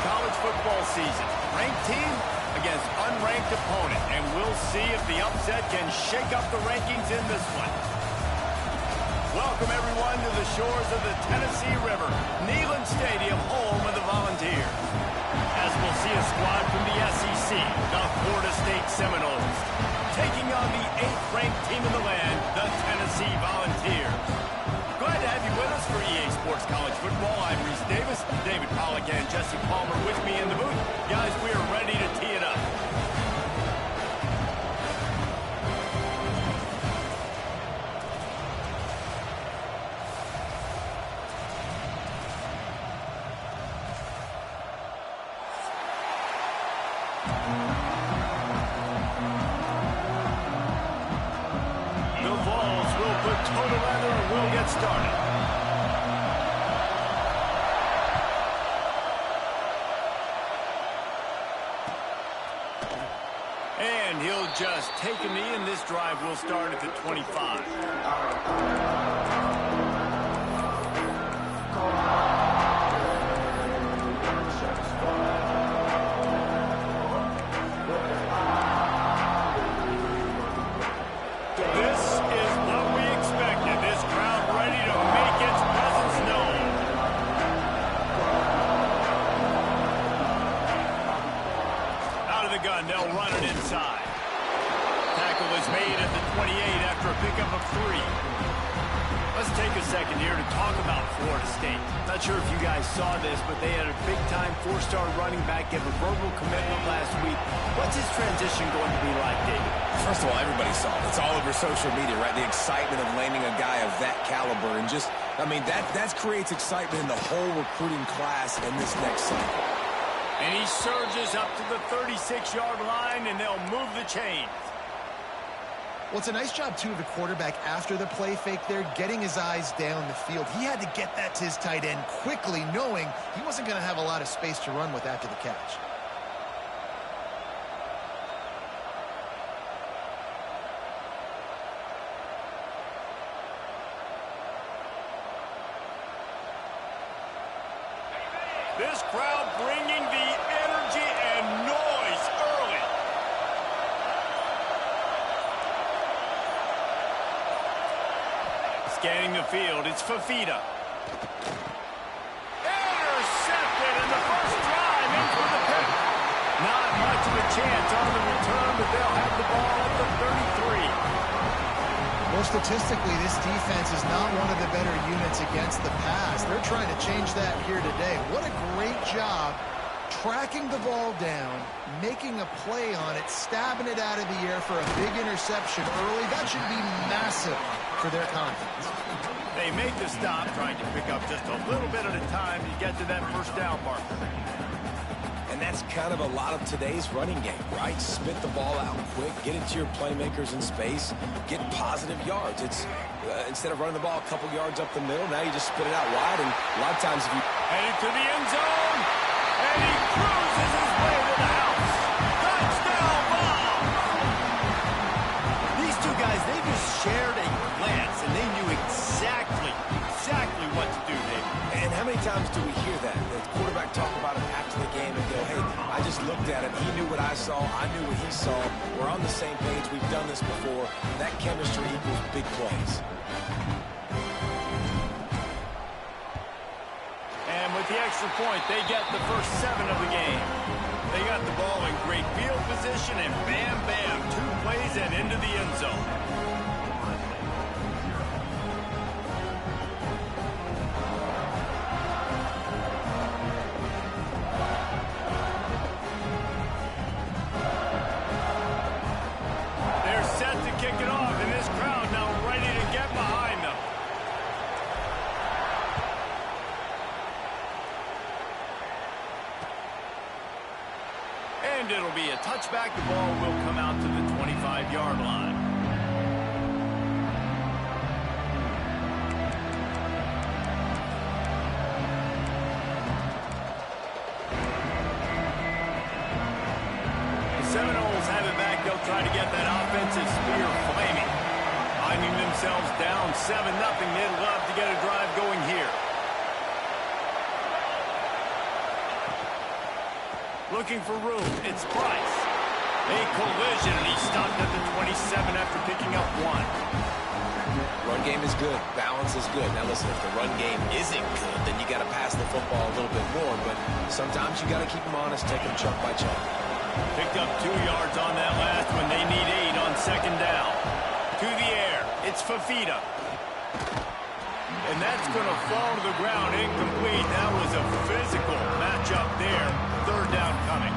college football season. Ranked team against unranked opponent, and we'll see if the upset can shake up the rankings in this one. Welcome, everyone, to the shores of the Tennessee River, Neyland Stadium, home of the Volunteers. As we'll see a squad from the SEC, the Florida State Seminoles, taking on the 8th-ranked team in the land, the Tennessee Volunteers. Glad to have you with us for EA Sports College Football. I'm Reese Davis, David Pollack, and Jesse Palmer with me in the booth. Guys, we are ready to tee it up. Started. And he'll just take a knee, and this drive will start at the 25. They'll run it inside. Tackle is made at the 28 after a pickup of 3. Let's take a second here to talk about Florida State. Not sure if you guys saw this, but they had a big-time 4-star running back give a verbal commitment last week. What's his transition going to be like, David? First of all, everybody saw it. It's all over social media, right? The excitement of landing a guy of that caliber. And just, I mean, that creates excitement in the whole recruiting class in this next cycle. And he surges up to the 36-yard line, and they'll move the chains. Well, it's a nice job, too, of the quarterback after the play fake there, getting his eyes down the field. He had to get that to his tight end quickly, knowing he wasn't going to have a lot of space to run with after the catch. This crowd bringing the energy and noise early. Scanning the field, it's Fafita. Intercepted in the first drive in for the pick. Not much of a chance on the return, but they'll have the ball at the 33. Well, statistically, this defense is not one of the better units against the pass. They're trying to change that here today. What a great job tracking the ball down, making a play on it, stabbing it out of the air for a big interception early. That should be massive for their confidence. They make the stop, trying to pick up just a little bit at a time to get to that first down marker. And that's kind of a lot of today's running game, right? Spit the ball out quick, get it to your playmakers in space, get positive yards. It's instead of running the ball a couple yards up the middle, now you just spit it out wide. And a lot of times if you... Headed to the end zone, and he cruises his way to the house. Touchdown ball! These two guys, they just shared a glance, and they knew exactly what to do, David. And how many times do we hear that? The quarterback talk about it after the game and go, hey, I just looked at him. He knew what I saw. I knew what he saw. We're on the same page. We've done this before. That chemistry equals big plays. And with the extra point, they get the first 7 of the game. They got the ball in great field position, and bam, bam, 2 plays and into the end zone. And it'll be a touchback. The ball will come out to the 25-yard line. The Seminoles have it back. They'll try to get that offensive spear flaming. Finding themselves down 7-0. They'd love to get a drive going here. Looking for room. It's Price. A collision, and he stopped at the 27 after picking up 1. Run game is good. Balance is good. Now listen, if the run game isn't good, then you got to pass the football a little bit more. But sometimes you got to keep them honest, take them chunk by chunk. Picked up 2 yards on that last one. They need 8 on second down. To the air. It's Fafita. And that's going to fall to the ground incomplete. That was a physical matchup there. Third down coming.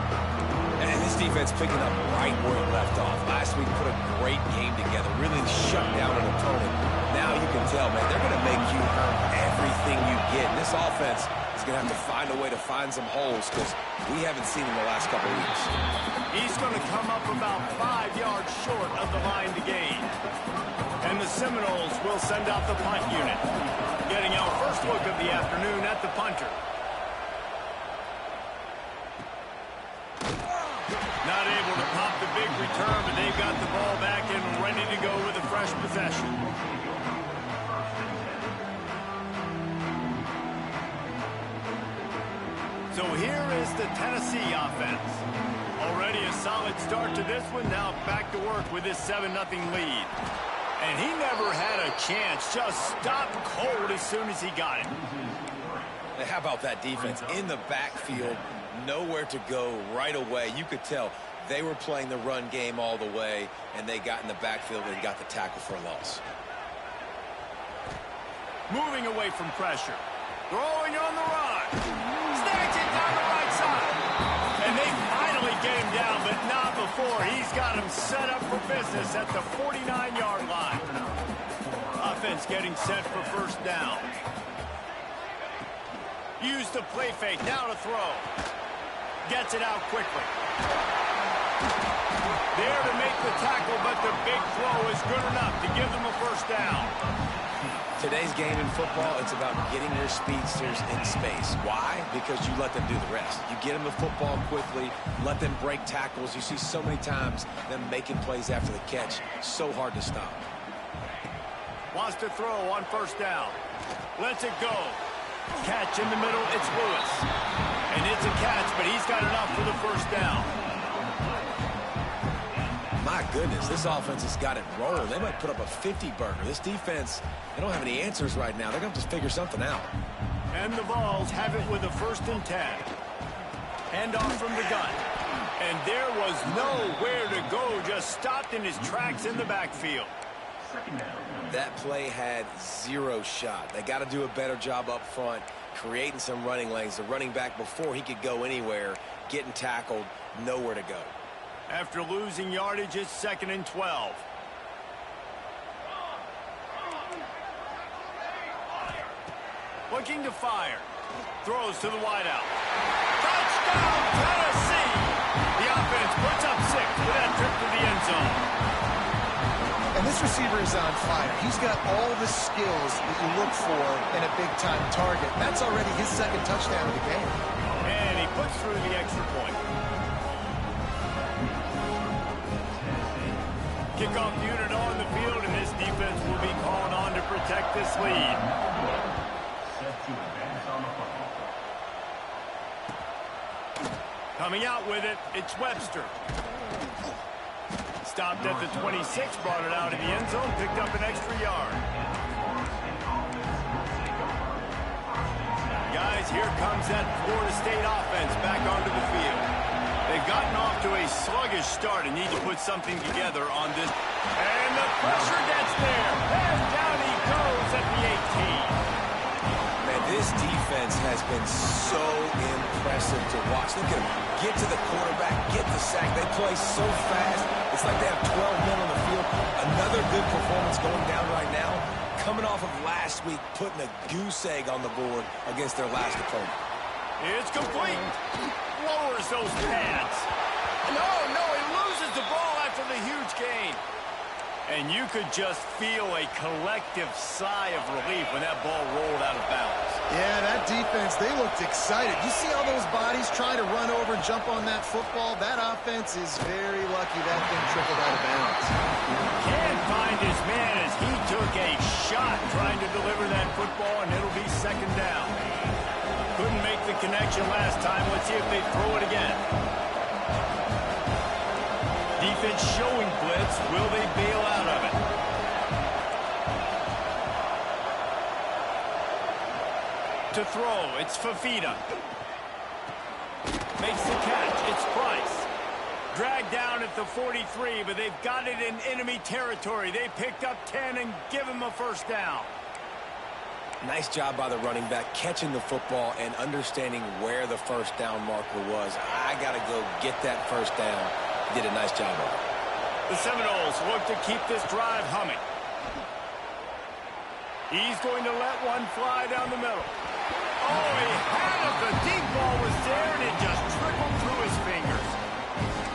And this defense picking up right where it left off. Last week put a great game together, really shut down an opponent. Now you can tell, man, they're going to make you earn everything you get. And this offense is going to have to find a way to find some holes because we haven't seen in the last couple of weeks. He's going to come up about 5 yards short of the line to gain. And the Seminoles will send out the punt unit. Getting our first look of the afternoon at the punter. Not able to pop the big return, but they've got the ball back and ready to go with a fresh possession. So here is the Tennessee offense. Already a solid start to this one. Now back to work with this 7-0 lead. And he never had a chance. Just stopped cold as soon as he got it. And how about that defense in the backfield? Nowhere to go right away. You could tell they were playing the run game all the way, and they got in the backfield and got the tackle for a loss. Moving away from pressure. Throwing on the run. Snatch it down the right side. And they finally get him down, but not before. He's got him set up for business at the 49-yard line. Offense getting set for first down. Use the play fake. Now to throw. Gets it out quickly. There to make the tackle, but the big throw is good enough to give them a first down. Today's game in football, it's about getting your speedsters in space. Why? Because you let them do the rest. You get them the football quickly, let them break tackles. You see so many times them making plays after the catch. So hard to stop. Wants to throw on first down. Lets it go. Catch in the middle, it's Lewis. And it's a catch, but he's got enough for the first down. My goodness, this offense has got it rolling. They might put up a 50-burger. This defense, they don't have any answers right now. They're going to just figure something out. And the Vols have it with a 1st and 10. Hand off from the gun. And there was nowhere to go, just stopped in his tracks in the backfield. That play had 0 shot. They got to do a better job up front, creating some running lanes. The running back, before he could go anywhere, getting tackled, nowhere to go. After losing yardage, it's 2nd and 12. Looking to fire. Throws to the wideout. Touchdown, Tennessee! The offense puts up 6 with that trip to the end zone. And this receiver is on fire. He's got all the skills that you look for in a big-time target. That's already his 2nd touchdown of the game. And he puts through the extra point. Kickoff unit on the field, and this defense will be called on to protect this lead. Coming out with it, it's Webster. Stopped at the 26, brought it out in the end zone, picked up an extra yard. Guys, here comes that Florida State offense back onto the field. They've gotten off to a sluggish start and need to put something together on this. And the pressure gets there. And down he goes at the 18. Man, this defense has been so impressive to watch. Look at them get to the quarterback, get the sack. They play so fast. It's like they have 12 men on the field. Another good performance going down right now. Coming off of last week, putting a goose egg on the board against their last opponent. It's complete. Lowers those pads. No, he loses the ball after the huge gain. And you could just feel a collective sigh of relief when that ball rolled out of bounds. Yeah, that defense, they looked excited. You see all those bodies trying to run over and jump on that football? That offense is very lucky that thing trickled out of bounds. Can't find his man as he took a shot trying to deliver that football, and it'll be 2nd down. Couldn't make the connection last time. Let's see if they throw it again. Defense showing blitz. Will they bail out of it? To throw, it's Fafita. Makes the catch. It's Price. Dragged down at the 43, but they've got it in enemy territory. They picked up 10 and give him a first down. Nice job by the running back, catching the football and understanding where the first down marker was. I got to go get that first down. He did a nice job of it. The Seminoles look to keep this drive humming. He's going to let one fly down the middle. Oh, he had it. The deep ball was there, and it just trickled through his fingers.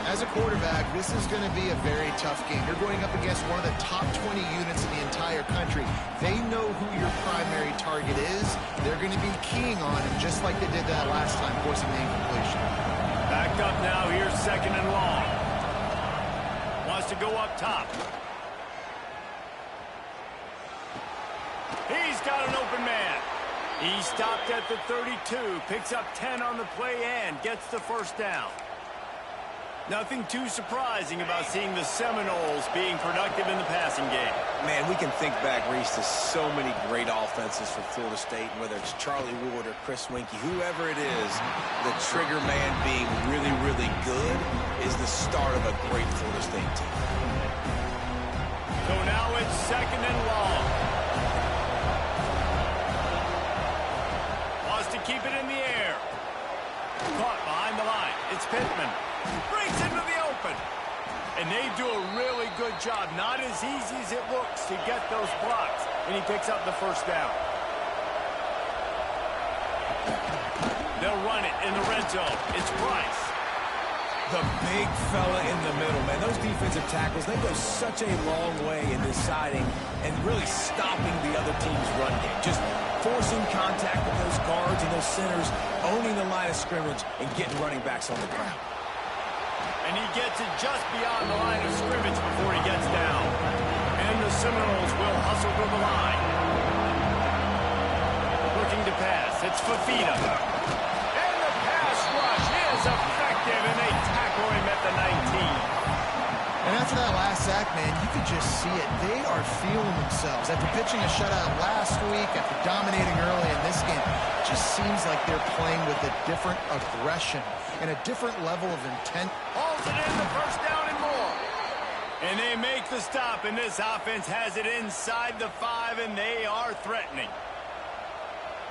As a quarterback, this is going to be a very tough game. You're going up against one of the top 20 units in the entire country. They know who your primary target is. They're going to be keying on him, just like they did that last time, forcing the incompletion. Backed up now. Here's second and long. Wants to go up top. He's got an open man. He stopped at the 32, picks up 10 on the play and gets the first down. Nothing too surprising about seeing the Seminoles being productive in the passing game. Man, we can think back, Reese, to so many great offenses for Florida State, and whether it's Charlie Ward or Chris Winkie, whoever it is, the trigger man being really, really good is the start of a great Florida State team. So now it's second and long. Wants to keep it in the air. Caught behind the line. It's Pittman. Breaks into the open. And they do a really good job. Not as easy as it looks to get those blocks. And he picks up the first down. They'll run it in the red zone. It's Price. The big fella in the middle, man. Those defensive tackles, they go such a long way in deciding and really stopping the other team's run game. Just forcing contact with those guards and those centers, owning the line of scrimmage, and getting running backs on the ground. And he gets it just beyond the line of scrimmage before he gets down. And the Seminoles will hustle to the line. Looking to pass. It's Fafita. And the pass rush is effective, and they tackle him at the 19. And after that last sack, man, you could just see it. They are feeling themselves. After pitching a shutout last week, after dominating early in this game, it just seems like they're playing with a different aggression and a different level of intent. Hauls it in, the first down and more. And they make the stop, and this offense has it inside the 5, and they are threatening.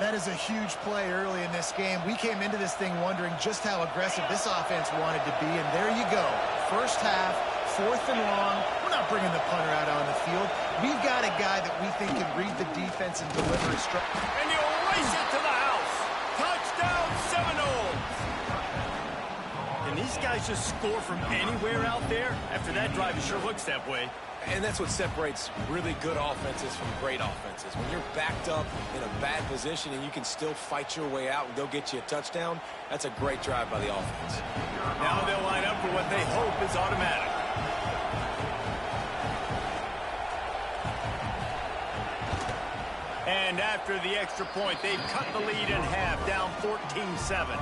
That is a huge play early in this game. We came into this thing wondering just how aggressive this offense wanted to be, and there you go. First half, fourth and long. We're not bringing the punter out on the field. We've got a guy that we think can read the defense and deliver a strike. And he'll race it to the house. Touchdown, Seminoles. Can these guys just score from anywhere out there? After that drive, it sure looks that way. And that's what separates really good offenses from great offenses. When you're backed up in a bad position and you can still fight your way out and go get you a touchdown, that's a great drive by the offense. Now they'll line up for what they hope is automatic. And after the extra point, they've cut the lead in half, down 14-7.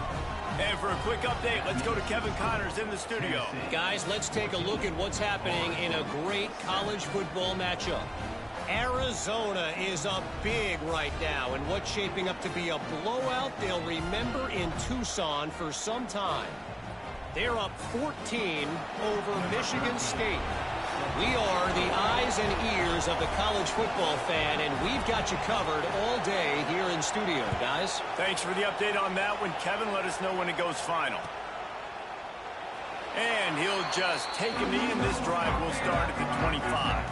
And for a quick update, let's go to Kevin Connors in the studio. Guys, let's take a look at what's happening in a great college football matchup. Arizona is up big right now, and what's shaping up to be a blowout they'll remember in Tucson for some time. They're up 14 over Michigan State. We are the eyes and ears of the college football fan, and we've got you covered all day here in studio, guys. Thanks for the update on that one, Kevin. Let us know when it goes final. And he'll just take a knee, and this drive will start at the 25.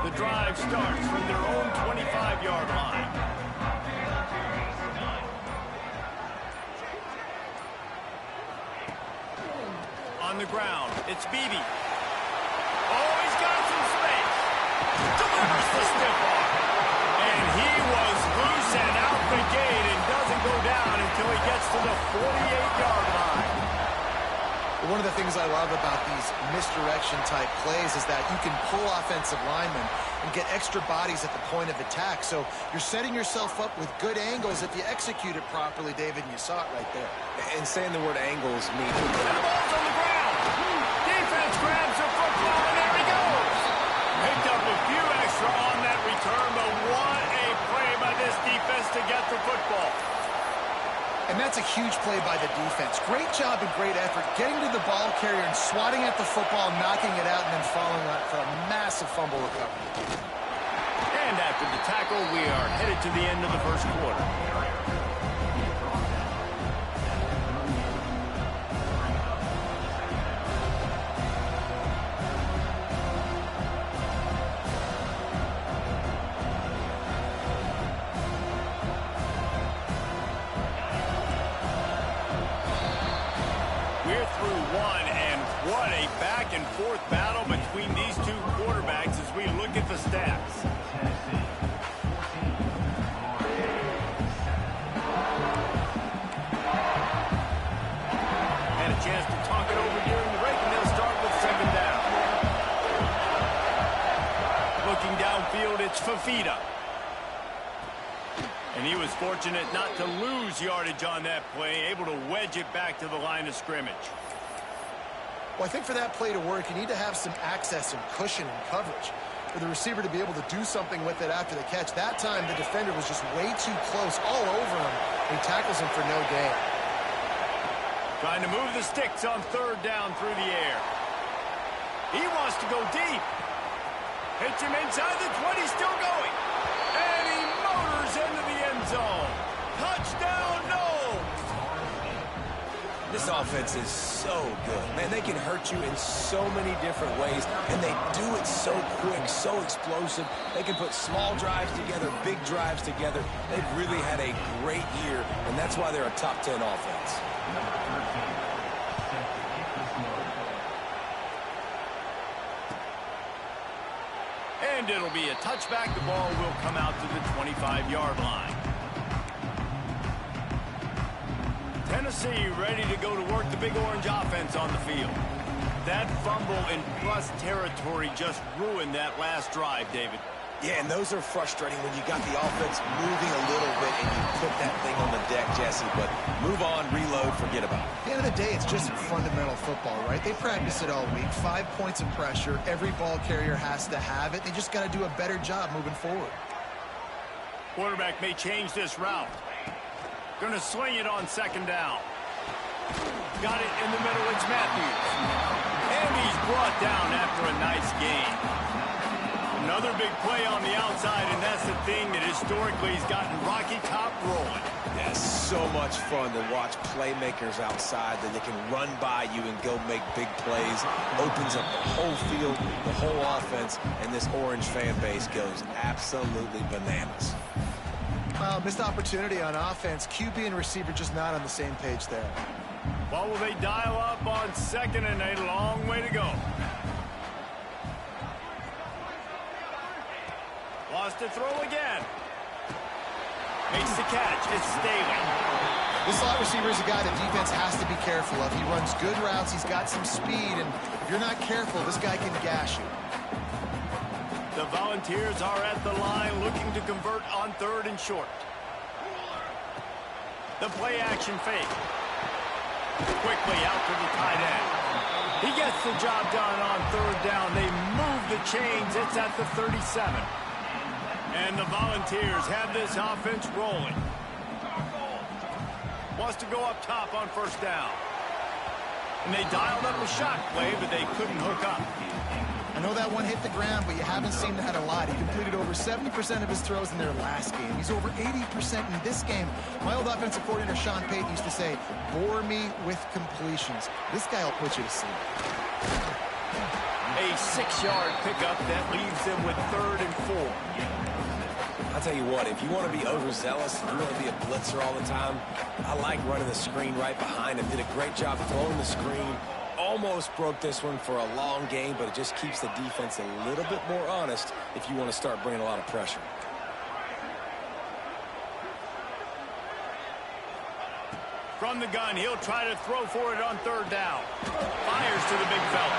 The drive starts from their own 25-yard line. On the ground, it's Beebe. Oh, he's got some space. Delivers the stiff arm. And he was loose and out the gate and doesn't go down until he gets to the 48-yard line. One of the things I love about these misdirection type plays is that you can pull offensive linemen and get extra bodies at the point of attack. So you're setting yourself up with good angles if you execute it properly, David, and you saw it right there. And saying the word angles means... And the ball's on the ground. Defense grabs the football, and there he goes. Picked up a few extra on that return, but what a play by this defense to get the football. And that's a huge play by the defense. Great job and great effort getting to the ball carrier and swatting at the football, knocking it out, and then following up for a massive fumble recovery. And after the tackle, we are headed to the end of the first quarter. We're through one, and what a back-and-forth battle between these two quarterbacks as we look at the stats. And a chance to talk it over during the break, and they'll start with second down. Looking downfield, it's Fafita. And he was fortunate not to lose yardage on that play, able to wedge it back to the line of scrimmage. Well, I think for that play to work, you need to have some access and cushion and coverage for the receiver to be able to do something with it after the catch. That time, the defender was just way too close, all over him. He tackles him for no gain. Trying to move the sticks on third down through the air. He wants to go deep. Hits him inside the 20, still going. And he motors into the end zone. Touchdown, no! This offense is so good. Man, they can hurt you in so many different ways, and they do it so quick, so explosive. They can put small drives together, big drives together. They've really had a great year, and that's why they're a top 10 offense. And it'll be a touchback. The ball will come out to the 25-yard line. Tennessee ready to go to work the Big Orange offense on the field. That fumble in plus territory just ruined that last drive, David. Yeah, and those are frustrating when you got the offense moving a little bit and you put that thing on the deck, Jesse. But move on, reload, forget about it. At the end of the day, it's just fundamental football, right? They practice it all week. 5 points of pressure. Every ball carrier has to have it. They just got to do a better job moving forward. Quarterback may change this route. Going to sling it on second down. Got it in the middle. It's Matthews. And he's brought down after a nice gain. Another big play on the outside, and that's the thing that historically has gotten Rocky Top rolling. Yeah, so much fun to watch playmakers outside that they can run by you and go make big plays. Opens up the whole field, the whole offense, and this Orange fan base goes absolutely bananas. Missed opportunity on offense. QB and receiver just not on the same page there. Well, will they dial up on second and a long way to go? Lost to throw again. Makes the catch. It's Staley. This slot receiver is a guy that defense has to be careful of. He runs good routes. He's got some speed, and if you're not careful, this guy can gash you. The Volunteers are at the line looking to convert on third and short. The play action fake. Quickly out to the tight end. He gets the job done on third down. They move the chains. It's at the 37. And the Volunteers have this offense rolling. Wants to go up top on first down. And they dialed up a shot play, but they couldn't hook up. I know that one hit the ground, but you haven't seen that a lot. He completed over 70% of his throws in their last game. He's over 80% in this game. My old offensive coordinator, Sean Payton, used to say, bore me with completions. This guy will put you to sleep. A 6-yard pickup that leaves them with third and 4. I'll tell you what, if you want to be overzealous, if you want to be a blitzer all the time, I like running the screen right behind him. Did a great job throwing the screen. Almost broke this one for a long game, but it just keeps the defense a little bit more honest if you want to start bringing a lot of pressure. From the gun, he'll try to throw for it on third down. Fires to the big fella.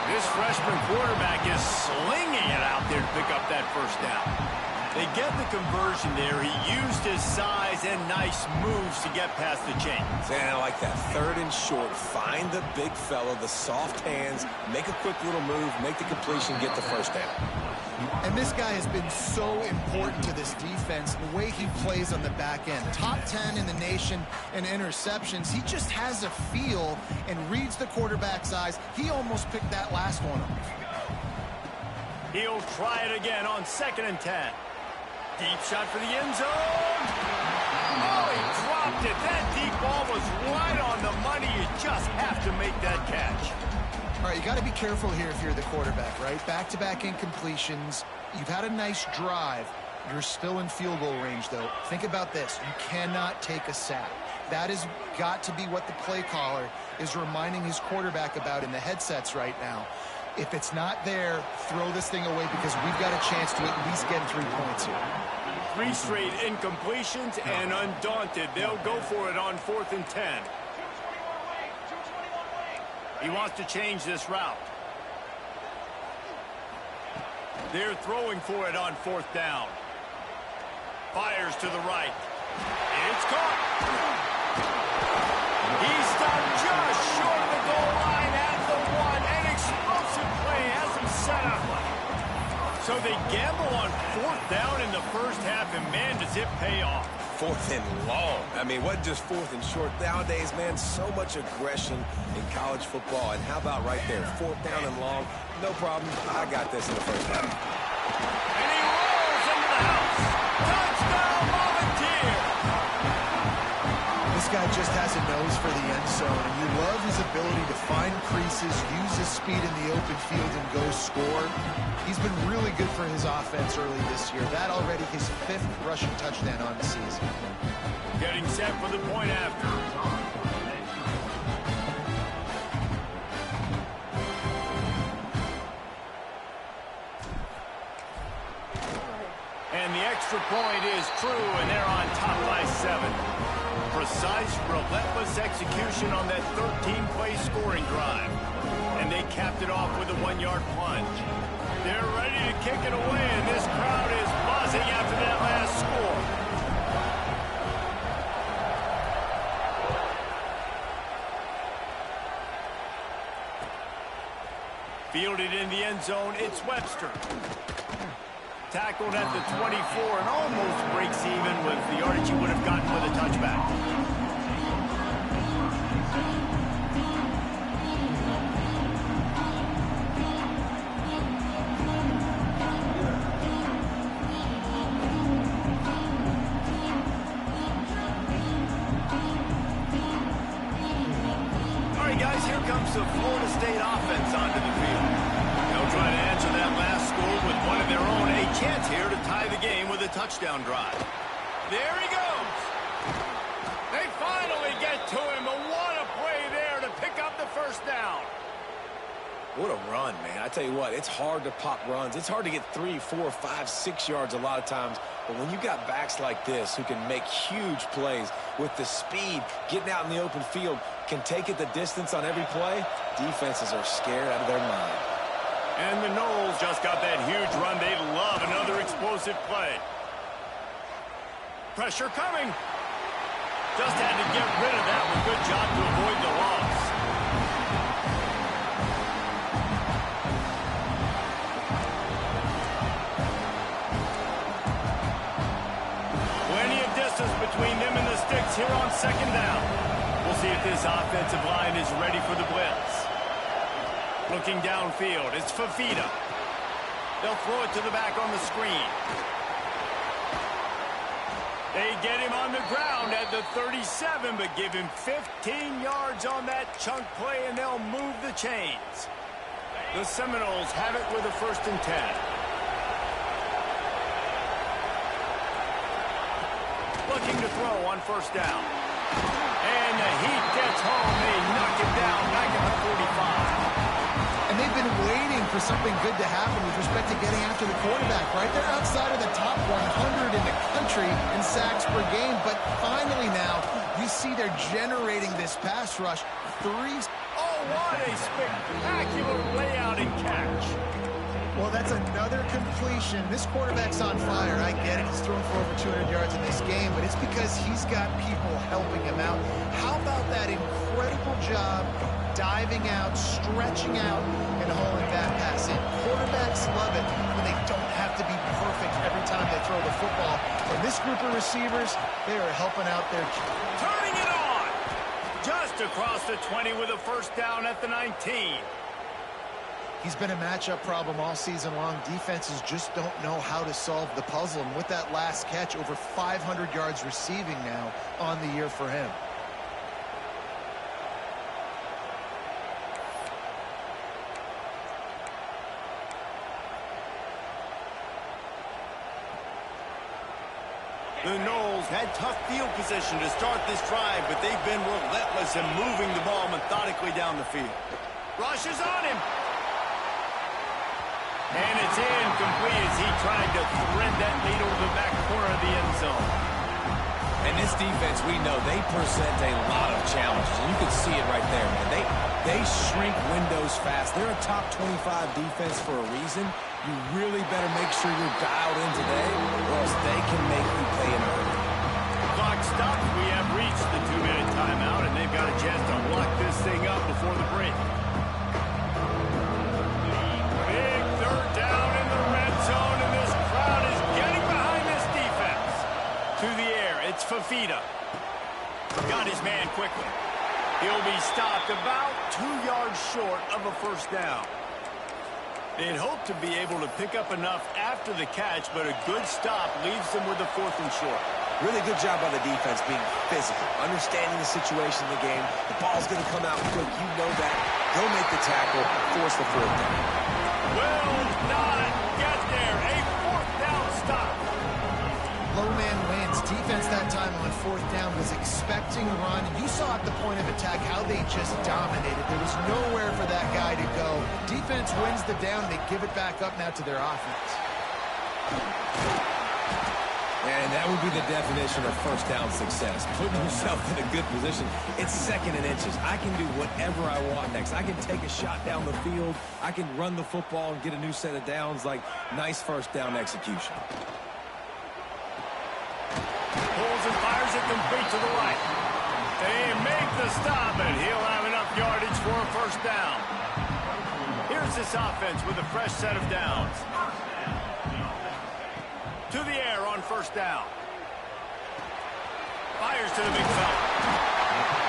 This freshman quarterback is slinging it out there to pick up that first down. They get the conversion there. He used his size and nice moves to get past the chains. And I like that. Third and short. Find the big fella, the soft hands, make a quick little move, make the completion, get the first down. And this guy has been so important to this defense, the way he plays on the back end. Top 10 in the nation in interceptions. He just has a feel and reads the quarterback's eyes. He almost picked that last one up. He'll try it again on 2nd and 10. Deep shot for the end zone. Oh, he dropped it. That deep ball was right on the money. You just have to make that catch. All right, you got to be careful here if you're the quarterback, right? Back-to-back incompletions. You've had a nice drive. You're still in field goal range, though. Think about this. You cannot take a sack. That has got to be what the play caller is reminding his quarterback about in the headsets right now. If it's not there, throw this thing away because we've got a chance to at least get 3 points here. 3 straight incompletions, and undaunted, they'll go for it on 4th and 10. He wants to change this route. They're throwing for it on 4th down. Fires to the right. It's caught. He's stopped just short of the goal line at the 1. An explosive play has him set up. So they gamble on 4th down in the first half, and man, does it pay off. 4th and long. I mean, what just 4th and short? Nowadays, man, so much aggression in college football. And how about right there? 4th down and long. No problem. I got this in the first half. And he rolls into the house. Touchdown, Volunteer. This guy just has a nose for the end zone, and you love his ability to find creases, use his speed in the open field, and go score. He's been really good for his offense early this year. That already his 5th rushing touchdown on the season. Getting set for the point after. And the extra point is true, and they're on top by 7. Precise, relentless execution on that 13-play scoring drive. And they capped it off with a 1-yard plunge. They're ready to kick it away, and this crowd is buzzing after that last score. Fielded in the end zone, it's Webster. Tackled at the 24 and almost breaks even with the yardage he would have gotten with a touchback. All right, guys, here comes the Florida State offense onto the field. They'll try to answer that last score with one of their own. A chance here to tie the game with a touchdown drive. There he goes. They finally get to him, but what a play there to pick up the first down. What a run, man. I tell you what, it's hard to pop runs. It's hard to get 3, 4, 5, 6 yards a lot of times. But when you got backs like this who can make huge plays with the speed, getting out in the open field, can take it the distance on every play, defenses are scared out of their mind. And the Noles just got that huge run. They love another explosive play. Pressure coming. Just had to get rid of that one. Good job to avoid the loss. Plenty of distance between them and the sticks here on 2nd down. We'll see if this offensive line is ready for the blitz. Looking downfield, it's Fafita. They'll throw it to the back on the screen. They get him on the ground at the 37, but give him 15 yards on that chunk play, and they'll move the chains. The Seminoles have it with a 1st and 10. Looking to throw on 1st down. And the heat gets home. They knock it down back at the 45. And they've been waiting for something good to happen with respect to getting after the quarterback, right? They're outside of the top 100 in the country in sacks per game, but finally now you you see they're generating this pass rush. Oh, what a spectacular layout and catch. Well, that's another completion. This quarterback's on fire. I get it. He's thrown for over 200 yards in this game, but it's because he's got people helping him out. How about that incredible job diving out, stretching out, and hauling that pass in? Quarterbacks love it when they don't have to be perfect every time they throw the football. And this group of receivers, they are helping out their... Turning it on! Just across the 20 with a first down at the 19. He's been a matchup problem all season long. Defenses just don't know how to solve the puzzle. And with that last catch, over 500 yards receiving now on the year for him. The Knowles had tough field position to start this drive, but they've been relentless in moving the ball methodically down the field. Rush is on him. And it's incomplete as he tried to thread that needle to the back corner of the end zone. And this defense, we know, they present a lot of challenges. And you can see it right there, man. They shrink windows fast. They're a top 25 defense for a reason. You really better make sure you're dialed in today, or else they can make you pay in a hurry. Clock stops. We have reached the 2-minute timeout, and they've got a chance to lock this thing up before the break. Big third down in the red zone, and this crowd is getting behind this defense. To the air, it's Fafita. Got his man quickly. He'll be stopped about 2 yards short of a first down. They'd hope to be able to pick up enough after the catch, but a good stop leaves them with a 4th and short. Really good job by the defense being physical, understanding the situation in the game. The ball's going to come out quick. You know that. They'll make the tackle, force the 4th down. Will not get there. A 4th down stop. Low man wins. Defense that time on 4th down was expecting run. You saw at the point of attack how they just dominated. There was nowhere for that guy to go. Defense wins the down. They give it back up now to their offense. And that would be the definition of first down success. Putting yourself in a good position. It's 2nd and inches. I can do whatever I want next. I can take a shot down the field. I can run the football and get a new set of downs. Like, nice first down execution. Pulls and fires it complete to the right. They make the stop, and he'll have enough yardage for a first down. Here's this offense with a fresh set of downs. To the air on first down. Fires to the big fella.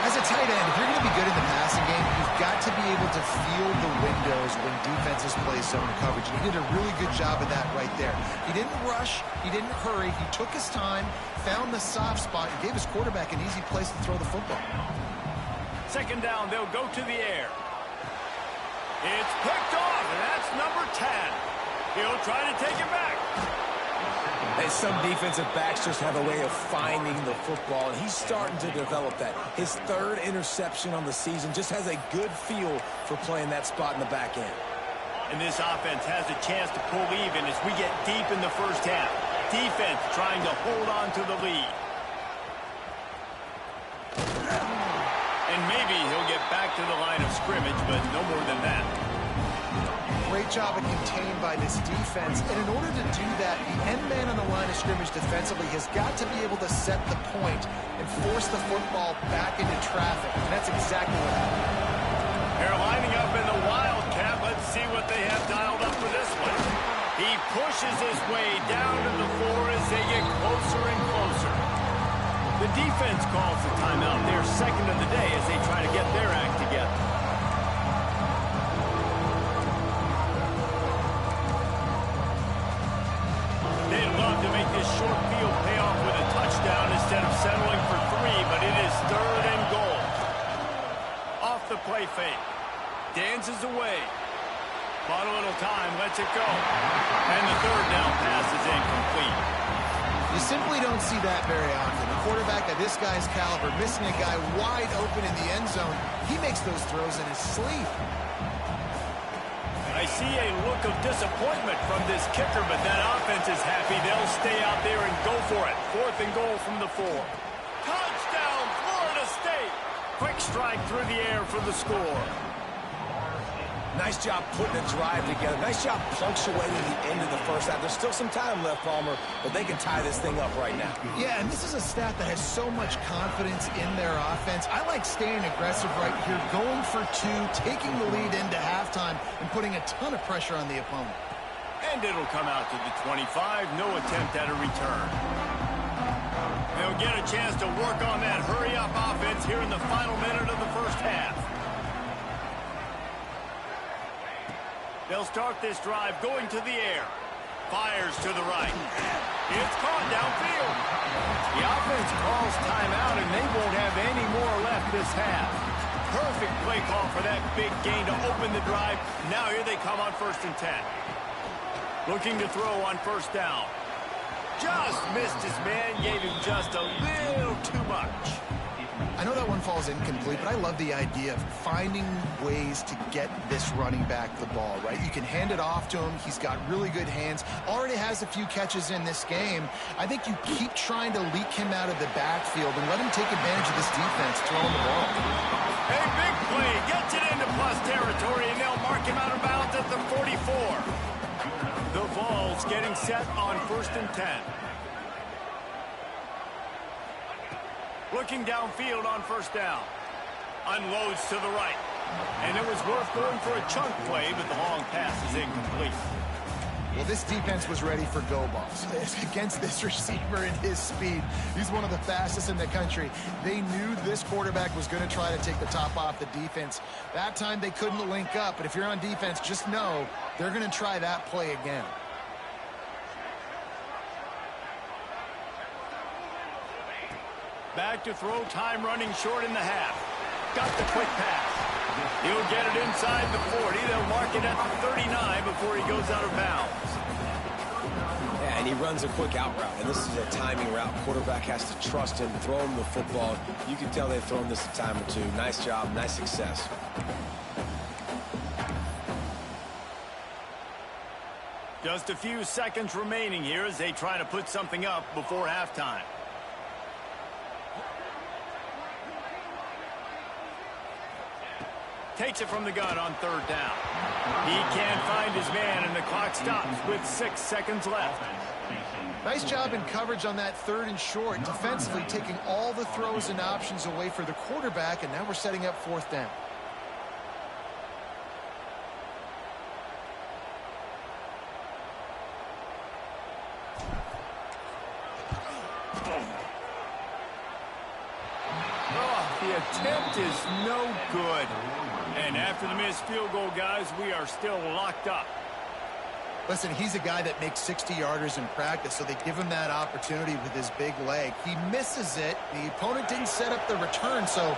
As a tight end, if you're going to be good in the passing game, you've got to be able to feel the windows when defenses play zone coverage. And he did a really good job of that right there. He didn't rush. He didn't hurry. He took his time, found the soft spot, and gave his quarterback an easy place to throw the football. 2nd down, they'll go to the air. It's picked off, and that's number 10. He'll try to take it back. And some defensive backs just have a way of finding the football, and he's starting to develop that. His 3rd interception on the season, just has a good feel for playing that spot in the back end. And this offense has a chance to pull even as we get deep in the first half. Defense trying to hold on to the lead. And maybe he'll get back to the line of scrimmage, but no more than that. Great job of contained by this defense. And in order to do that, the end man on the line of scrimmage defensively has got to be able to set the point and force the football back into traffic. And that's exactly what happened. They're lining up in the Wildcat. Let's see what they have dialed up for this one. He pushes his way down to the 4 as they get closer and closer. The defense calls the timeout. They're 2nd of the day as they try to get their act together. They'd love to make this short field pay off with a touchdown instead of settling for 3, but it is 3rd and goal. Off the play fake. Dances away. Bought a little time, lets it go. And the 3rd down pass is incomplete. You simply don't see that very often. A quarterback of this guy's caliber missing a guy wide open in the end zone. He makes those throws in his sleep. I see a look of disappointment from this kicker, but that offense is happy. They'll stay out there and go for it. 4th and goal from the 4. Touchdown, Florida! State. Quick strike through the air for the score. Nice job putting a drive together. Nice job punctuating the end of the first half. There's still some time left, Palmer, but they can tie this thing up right now. Yeah, and this is a staff that has so much confidence in their offense. I like staying aggressive right here, going for two, taking the lead into halftime, and putting a ton of pressure on the opponent. And it'll come out to the 25. No attempt at a return. They'll get a chance to work on that hurry-up offense here in the final minute of the first half. They'll start this drive going to the air. Fires to the right. It's caught downfield. The offense calls timeout, and they won't have any more left this half. Perfect play call for that big gain to open the drive. Now here they come on 1st and 10. Looking to throw on 1st down. Just missed his man, gave him just a little too much. I know that one falls incomplete, but I love the idea of finding ways to get this running back the ball, right? You can hand it off to him. He's got really good hands. Already has a few catches in this game. I think you keep trying to leak him out of the backfield and let him take advantage of this defense throwing the ball. A big play gets it into plus territory, and they'll mark him out of bounds at the 44. The Vols getting set on 1st and 10. Looking downfield on 1st down. Unloads to the right. And it was worth going for a chunk play, but the long pass is incomplete. Well, this defense was ready for go balls. Against this receiver and his speed, he's one of the fastest in the country. They knew this quarterback was going to try to take the top off the defense. That time they couldn't link up, but if you're on defense, just know they're going to try that play again. Back to throw, time running short in the half. Got the quick pass. He'll get it inside the 40. They'll mark it at the 39 before he goes out of bounds. Yeah, and he runs a quick out route, and this is a timing route. Quarterback has to trust him, throw him the football. You can tell they've thrown this a time or two. Nice job, nice success. Just a few seconds remaining here as they try to put something up before halftime. Takes it from the gun on 3rd down. He can't find his man, and the clock stops with 6 seconds left. Nice job in coverage on that 3rd and short. Defensively taking all the throws and options away for the quarterback, and now we're setting up 4th down. Oh, the attempt is no good. And after the missed field goal, guys, we are still locked up. Listen, he's a guy that makes 60-yarders in practice, so they give him that opportunity with his big leg. He misses it. The opponent didn't set up the return, so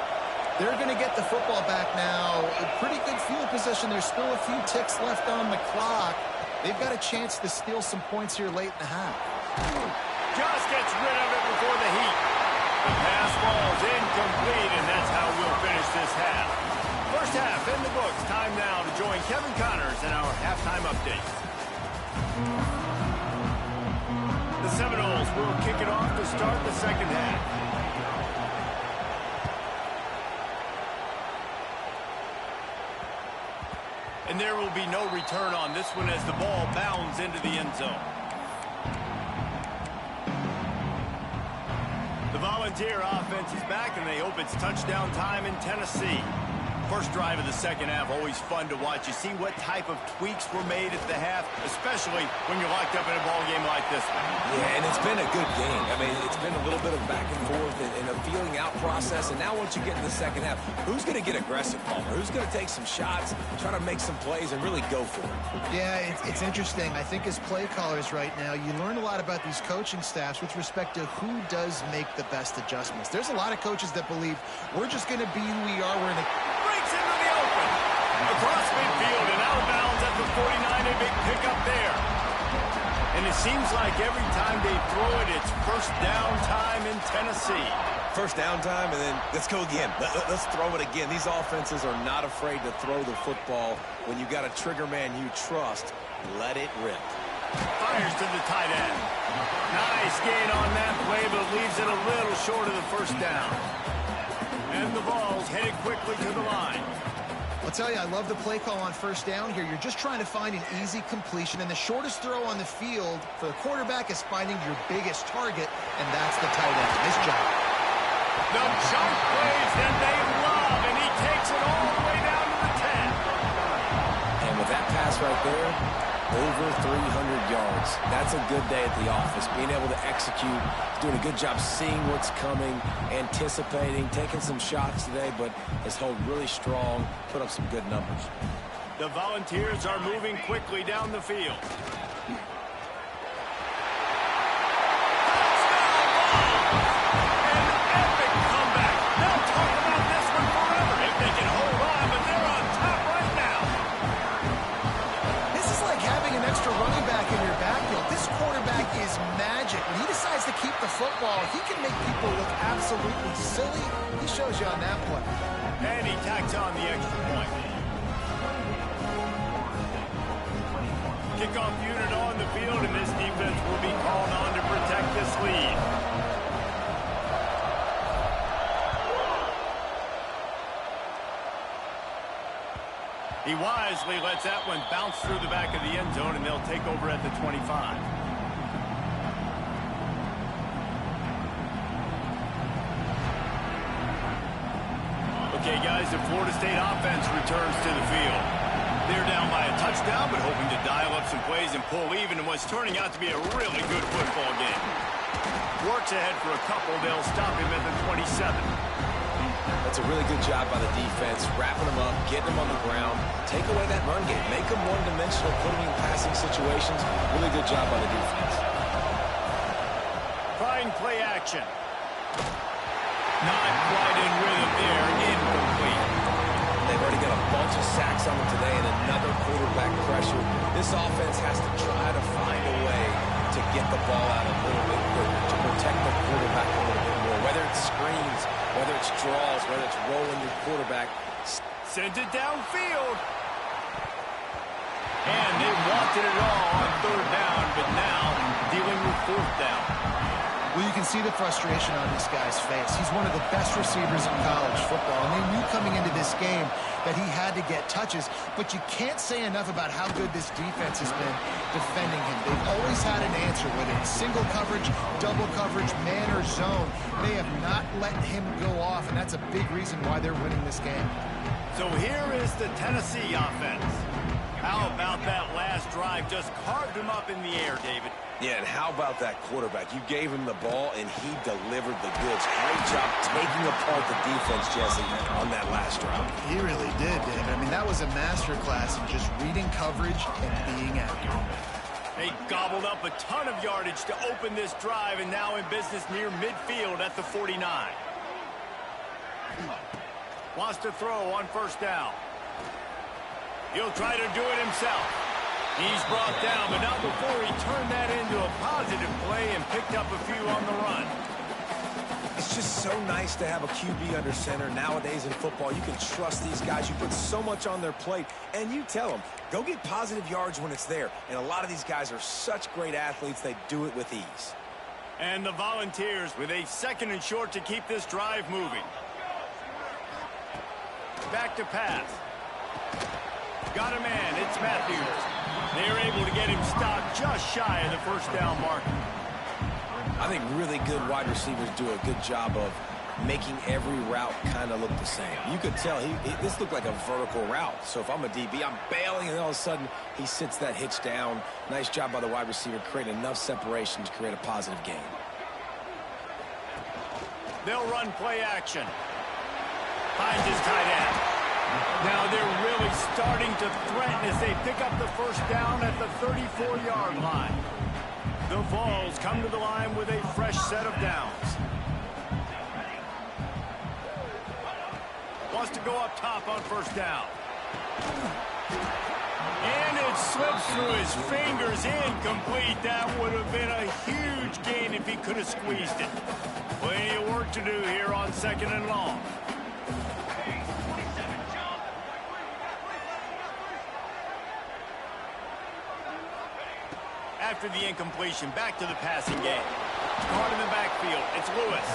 they're going to get the football back now. A pretty good field position. There's still a few ticks left on the clock. They've got a chance to steal some points here late in the half. Just gets rid of it before the heat. The pass ball's incomplete, and that's how we'll finish this half. First half in the books. Time now to join Kevin Connors in our halftime update. The Seminoles will kick it off to start the second half. And there will be no return on this one as the ball bounds into the end zone. The Volunteer offense is back, and they hope it's touchdown time in Tennessee. First drive of the second half, always fun to watch. You see what type of tweaks were made at the half, especially when you're locked up in a ball game like this one. Yeah, and it's been a good game. I mean, it's been a little bit of back and forth and a feeling out process. And now once you get in the second half, who's going to get aggressive, Palmer? Who's going to take some shots, try to make some plays, and really go for it? Yeah, it's interesting. I think as play callers right now, you learn a lot about these coaching staffs with respect to who does make the best adjustments. There's a lot of coaches that believe we're just going to be who we are. We're in a Into the open. Across midfield and out of bounds at the 49. A big pickup there. And it seems like every time they throw it, it's first down time in Tennessee. First down time, and then let's go again. Let's throw it again. These offenses are not afraid to throw the football. When you got a trigger man you trust, let it rip. Fires to the tight end. Nice gain on that play, but leaves it a little short of the first down. And the ball's headed quickly to the line. I'll tell you, I love the play call on first down here. You're just trying to find an easy completion, and the shortest throw on the field for the quarterback is finding your biggest target, and that's the tight end. Nice job. The jump plays that they love, and he takes it all the way down to the 10. And with that pass right there, over 300 yards. That's a good day at the office. Being able to execute, doing a good job seeing what's coming, anticipating, taking some shots today, but has held really strong, put up some good numbers. The Volunteers are moving quickly down the field. Football, he can make people look absolutely silly. He shows you on that play. And he tacks on the extra point. Kickoff unit on the field, and this defense will be called on to protect this lead. He wisely lets that one bounce through the back of the end zone, and they'll take over at the 25. Okay, guys, the Florida State offense returns to the field. They're down by a touchdown, but hoping to dial up some plays and pull even in what's turning out to be a really good football game. Works ahead for a couple. They'll stop him at the 27. That's a really good job by the defense, wrapping them up, getting them on the ground, take away that run game, make them one-dimensional, put them in passing situations. Really good job by the defense. Trying play action. Not quite in rhythm there, incomplete. They've already got a bunch of sacks on them today and another quarterback pressure. This offense has to try to find a way to get the ball out a little bit quicker, to protect the quarterback a little bit more. Whether it's screens, whether it's draws, whether it's rolling your quarterback. Sends it downfield. And they wanted it all on third down, but now dealing with fourth down. Well, you can see the frustration on this guy's face. He's one of the best receivers in college football, and they knew coming into this game that he had to get touches, but you can't say enough about how good this defense has been defending him. They've always had an answer, whether it's single coverage, double coverage, man or zone. They have not let him go off, and that's a big reason why they're winning this game. So here is the Tennessee offense. How about that last drive? Just carved him up in the air, David. Yeah, and how about that quarterback? You gave him the ball, and he delivered the goods. Great job taking apart the defense, Jesse, on that last drive. He really did, David. I mean, that was a masterclass in just reading coverage and being accurate. They gobbled up a ton of yardage to open this drive, and now in business near midfield at the 49. Wants to throw on first down. He'll try to do it himself. He's brought down, but not before he turned that into a positive play and picked up a few on the run. It's just so nice to have a QB under center. Nowadays in football, you can trust these guys. You put so much on their plate, and you tell them, go get positive yards when it's there. And a lot of these guys are such great athletes, they do it with ease. And the Volunteers with a second and short to keep this drive moving. Back to pass. Got a man, it's Matthews. They're able to get him stopped just shy of the first down marker. I think really good wide receivers do a good job of making every route kind of look the same. You could tell this looked like a vertical route. So if I'm a DB, I'm bailing, and all of a sudden he sits that hitch down. Nice job by the wide receiver, creating enough separation to create a positive gain. They'll run play action. Finds his tight end. Now they're really starting to threaten as they pick up the first down at the 34-yard line. The Vols come to the line with a fresh set of downs. Wants to go up top on first down. And it slips through his fingers, incomplete. That would have been a huge gain if he could have squeezed it. Plenty of work to do here on second and long. After the incompletion, back to the passing game. Caught in the backfield, it's Lewis.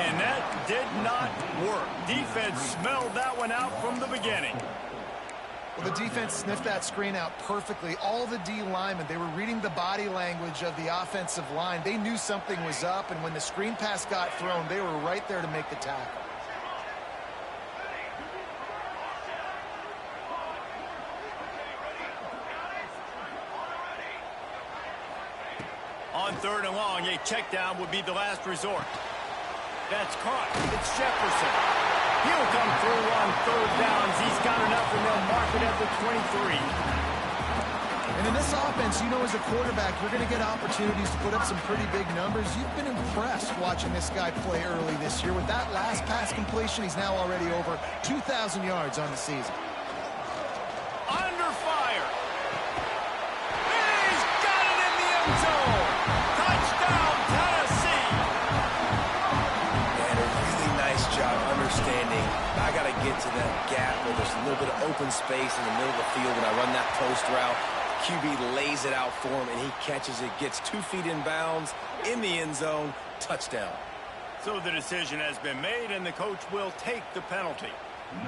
And that did not work. Defense smelled that one out from the beginning. Well, the defense sniffed that screen out perfectly. All the D linemen, they were reading the body language of the offensive line. They knew something was up, and when the screen pass got thrown, they were right there to make the tackle. On 3rd and long, a check down would be the last resort. That's caught. It's Jefferson. He'll come through on 3rd downs. He's got enough, and they'll mark it at the 23. And in this offense, you know, as a quarterback, you're going to get opportunities to put up some pretty big numbers. You've been impressed watching this guy play early this year. With that last pass completion, he's now already over 2,000 yards on the season. Under fire. He's got it in the end zone. Touchdown, Tennessee. And a really nice job understanding I got to get to that gap where there's a little bit of open space in the middle of the field when I run that post route. QB lays it out for him, and he catches it, gets 2 feet in bounds, in the end zone, touchdown. So the decision has been made, and the coach will take the penalty.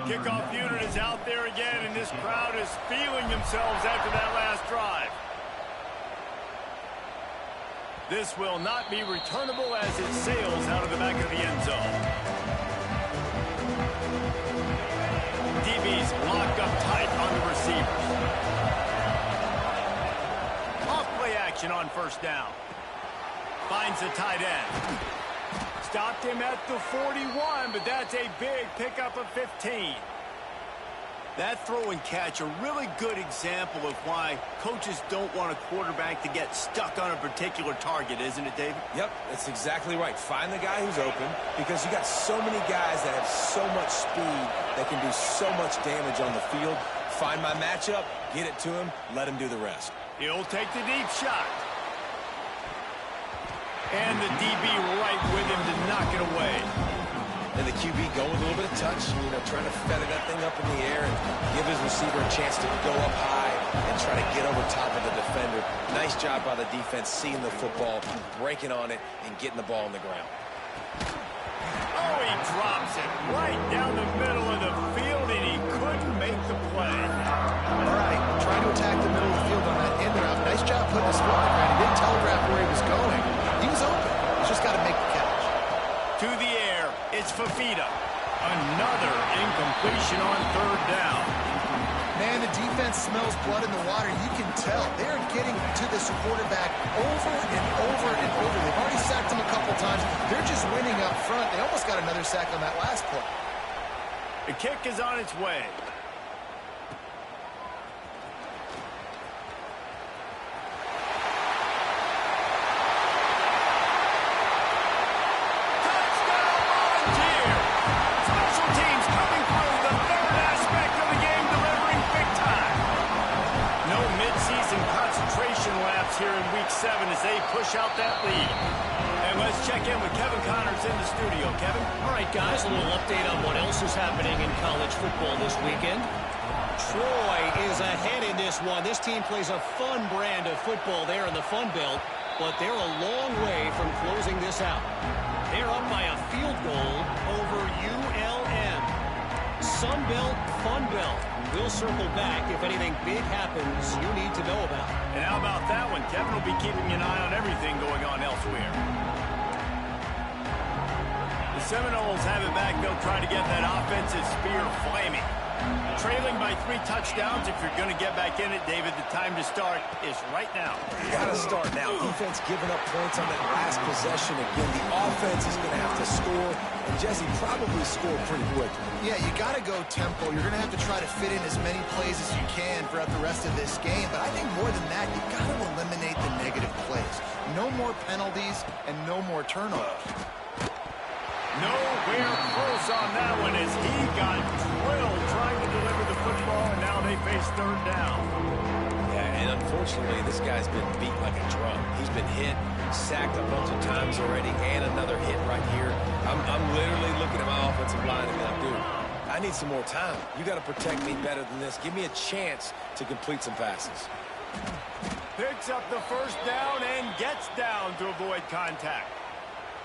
Kickoff unit is out there again, and this crowd is feeling themselves after that last drive. This will not be returnable as it sails out of the back of the end zone. DB's locked up tight on the receivers. Off-play action on 1st down. Finds the tight end. Stopped him at the 41, but that's a big pickup of 15. That throw and catch, a really good example of why coaches don't want a quarterback to get stuck on a particular target, isn't it, David? Yep, that's exactly right. Find the guy who's open, because you got so many guys that have so much speed that can do so much damage on the field. Find my matchup, get it to him, let him do the rest. He'll take the deep shot. And the DB right with him to knock it away. And the QB going with a little bit of touch, you know, trying to feather that thing up in the air and give his receiver a chance to go up high and try to get over top of the defender. Nice job by the defense seeing the football, breaking on it, and getting the ball on the ground. Oh, he drops it right down the middle of the field, and he couldn't make the play. All right, trying to attack the middle of the field on that end route. Nice job putting his foot on the ground. He didn't telegraph where he was going. He was open. He's just got to make the catch. To the air, it's Fafita. Another incompletion on 3rd down. Man, the defense smells blood in the water. You can tell. They're getting to this quarterback over and over and over. They've already sacked him a couple times. They're just winning up front. They almost got another sack on that last play. The kick is on its way. Here in week 7 as they push out that lead. And let's check in with Kevin Connors in the studio. Kevin? All right, guys, a little update on what else is happening in college football this weekend. Troy is ahead in this one. This team plays a fun brand of football there in the Fun Belt, but they're a long way from closing this out. They're up by a field goal over ULM. Sun Belt, Fun Belt. We'll circle back if anything big happens you need to know about. And how about that one? Kevin will be keeping an eye on everything going on elsewhere. The Seminoles have it back. They'll try to get that offensive spear flaming. Trailing by 3 touchdowns. If you're going to get back in it, David, the time to start is right now. You got to start now. Defense giving up points on that last possession. Again, the offense is going to have to score, and Jesse probably score pretty quick. Yeah, you got to go tempo. You're going to have to try to fit in as many plays as you can throughout the rest of this game. But I think more than that, you got to eliminate the negative plays. No more penalties and no more turnovers. Nowhere close on that one as he got drilled trying to deliver the football, and now they face 3rd down. Yeah, and unfortunately, this guy's been beat like a drum. He's been hit, sacked a bunch of times already, and another hit right here. I'm literally looking at my offensive line and be like, dude, I need some more time. You got to protect me better than this. Give me a chance to complete some passes. Picks up the 1st down and gets down to avoid contact.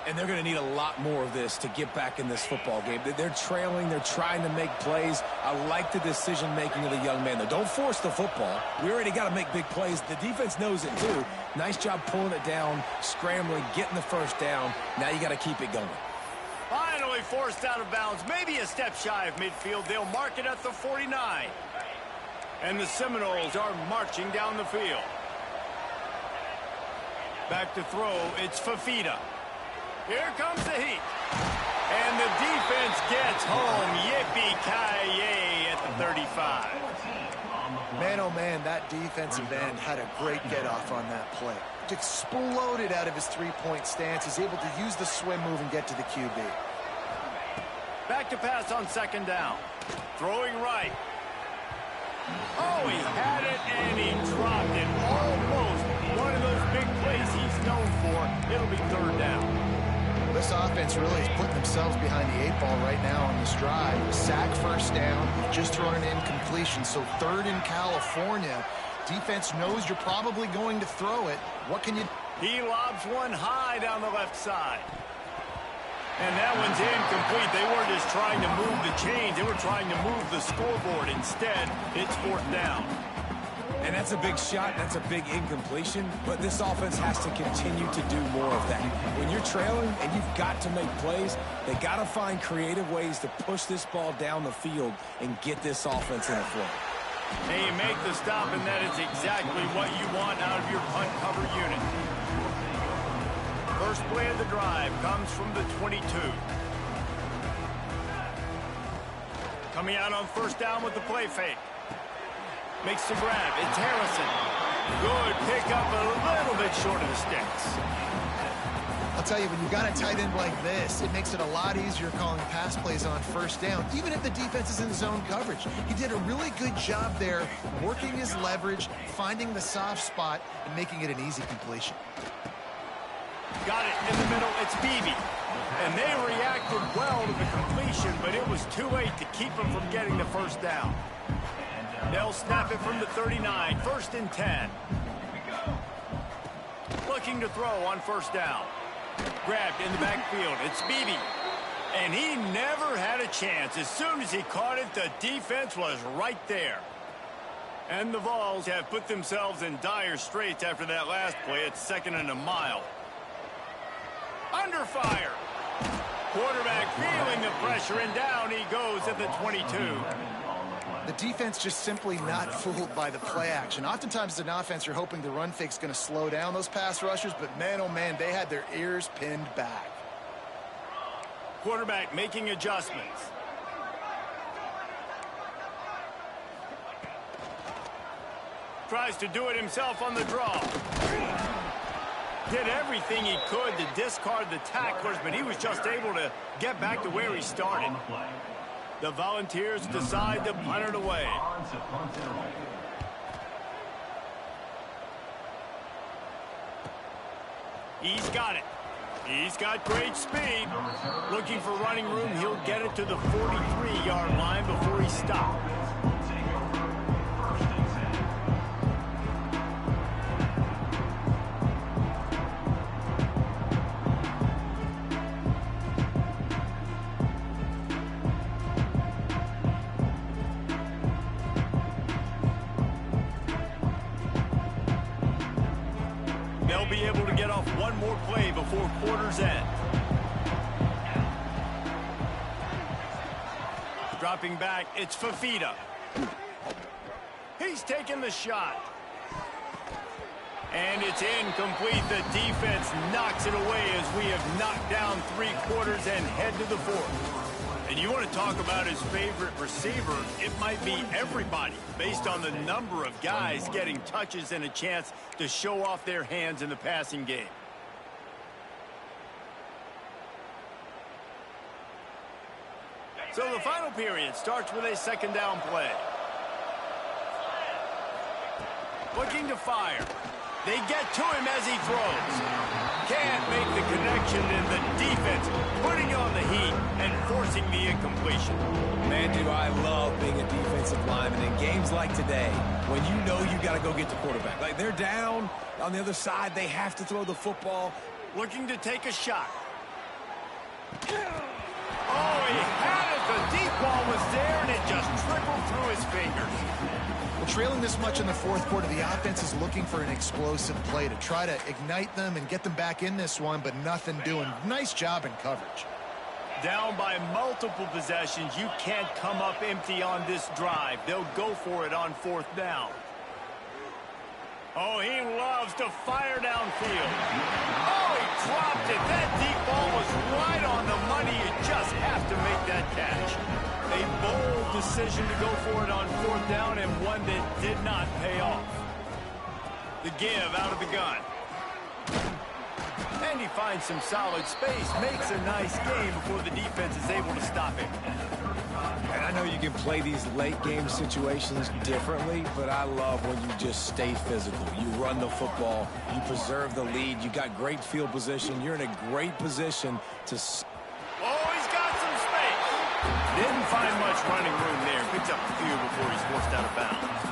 And they're going to need a lot more of this to get back in this football game. They're trailing. They're trying to make plays. I like the decision-making of the young man, though. Don't force the football. We already got to make big plays. The defense knows it, too. Nice job pulling it down, scrambling, getting the first down. Now you got to keep it going. Finally forced out of bounds. Maybe a step shy of midfield. They'll mark it at the 49. And the Seminoles are marching down the field. Back to throw. It's Fafita. Here comes the heat. And the defense gets home. Yippee-ki-yay at the 35. Man, oh man, that defensive end had a great get-off on that play. Exploded out of his three-point stance. He's able to use the swim move and get to the QB. Back to pass on second down. Throwing right. Oh, he had it, and he dropped it. Almost one of those big plays he's known for. It'll be third down. This offense really is putting themselves behind the 8 ball right now on this drive. Sack first down, just thrown an incompletion. So third in California. Defense knows you're probably going to throw it. What can you do? He lobs one high down the left side. And that one's incomplete. They weren't just trying to move the chains. They were trying to move the scoreboard. Instead, it's fourth down. And that's a big shot. That's a big incompletion. But this offense has to continue to do more of that. When you're trailing and you've got to make plays, they got to find creative ways to push this ball down the field and get this offense in a flow. And you make the stop, and that is exactly what you want out of your punt cover unit. First play of the drive comes from the 22. Coming out on first down with the play fake. Makes the grab. It's Harrison. Good pickup, a little bit short of the sticks. I'll tell you, when you've got a tight end like this, it makes it a lot easier calling pass plays on first down, even if the defense is in zone coverage. He did a really good job there, working his leverage, finding the soft spot, and making it an easy completion. Got it in the middle. It's Beebe. And they reacted well to the completion, but it was too late to keep him from getting the first down. They'll snap it from the 39. First and 10. Looking to throw on first down. Grabbed in the backfield. It's Beebe. And he never had a chance. As soon as he caught it, the defense was right there. And the Vols have put themselves in dire straits after that last play. It's second and a mile. Under fire. Quarterback feeling the pressure, and down he goes at the 22. The defense just simply not fooled by the play action. Oftentimes as an offense, you're hoping the run fake's going to slow down those pass rushers, but man, oh man, they had their ears pinned back. Quarterback making adjustments. Tries to do it himself on the draw. Did everything he could to discard the tacklers, but he was just able to get back to where he started. The Volunteers decide to punt it away. He's got it. He's got great speed. Looking for running room. He'll get it to the 43-yard line before he stops. They'll be able to get off one more play before quarter's end. Dropping back, it's Fafita. He's taking the shot. And it's incomplete. The defense knocks it away as we have knocked down 3 quarters and head to the 4th. And you want to talk about his favorite receiver, it might be everybody, based on the number of guys getting touches and a chance to show off their hands in the passing game. So the final period starts with a second down play. Looking to fire. They get to him as he throws. Can't make the connection, and the defense putting on the heat and forcing the incompletion. Man, do I love being a defensive lineman in games like today when you know you got to go get the quarterback. Like, they're down on the other side. They have to throw the football. Looking to take a shot. Oh, he had it. The deep ball was there, and it just trickled through his fingers. Well, trailing this much in the fourth quarter, the offense is looking for an explosive play to try to ignite them and get them back in this one, but nothing doing. Nice job in coverage. Down by multiple possessions, you can't come up empty on this drive. They'll go for it on fourth down. Oh, he loves to fire downfield. Oh, he dropped it. That deep ball was right on the money. You just have to make that catch. A bold decision to go for it on fourth down, and one that did not pay off. The give out of the gun. And he finds some solid space, makes a nice game before the defense is able to stop him. And I know you can play these late game situations differently, but I love when you just stay physical. You run the football, you preserve the lead, you got great field position, you're in a great position to... Oh, he's got some space. Didn't find much running room there. Picks up a few before he's forced out of bounds.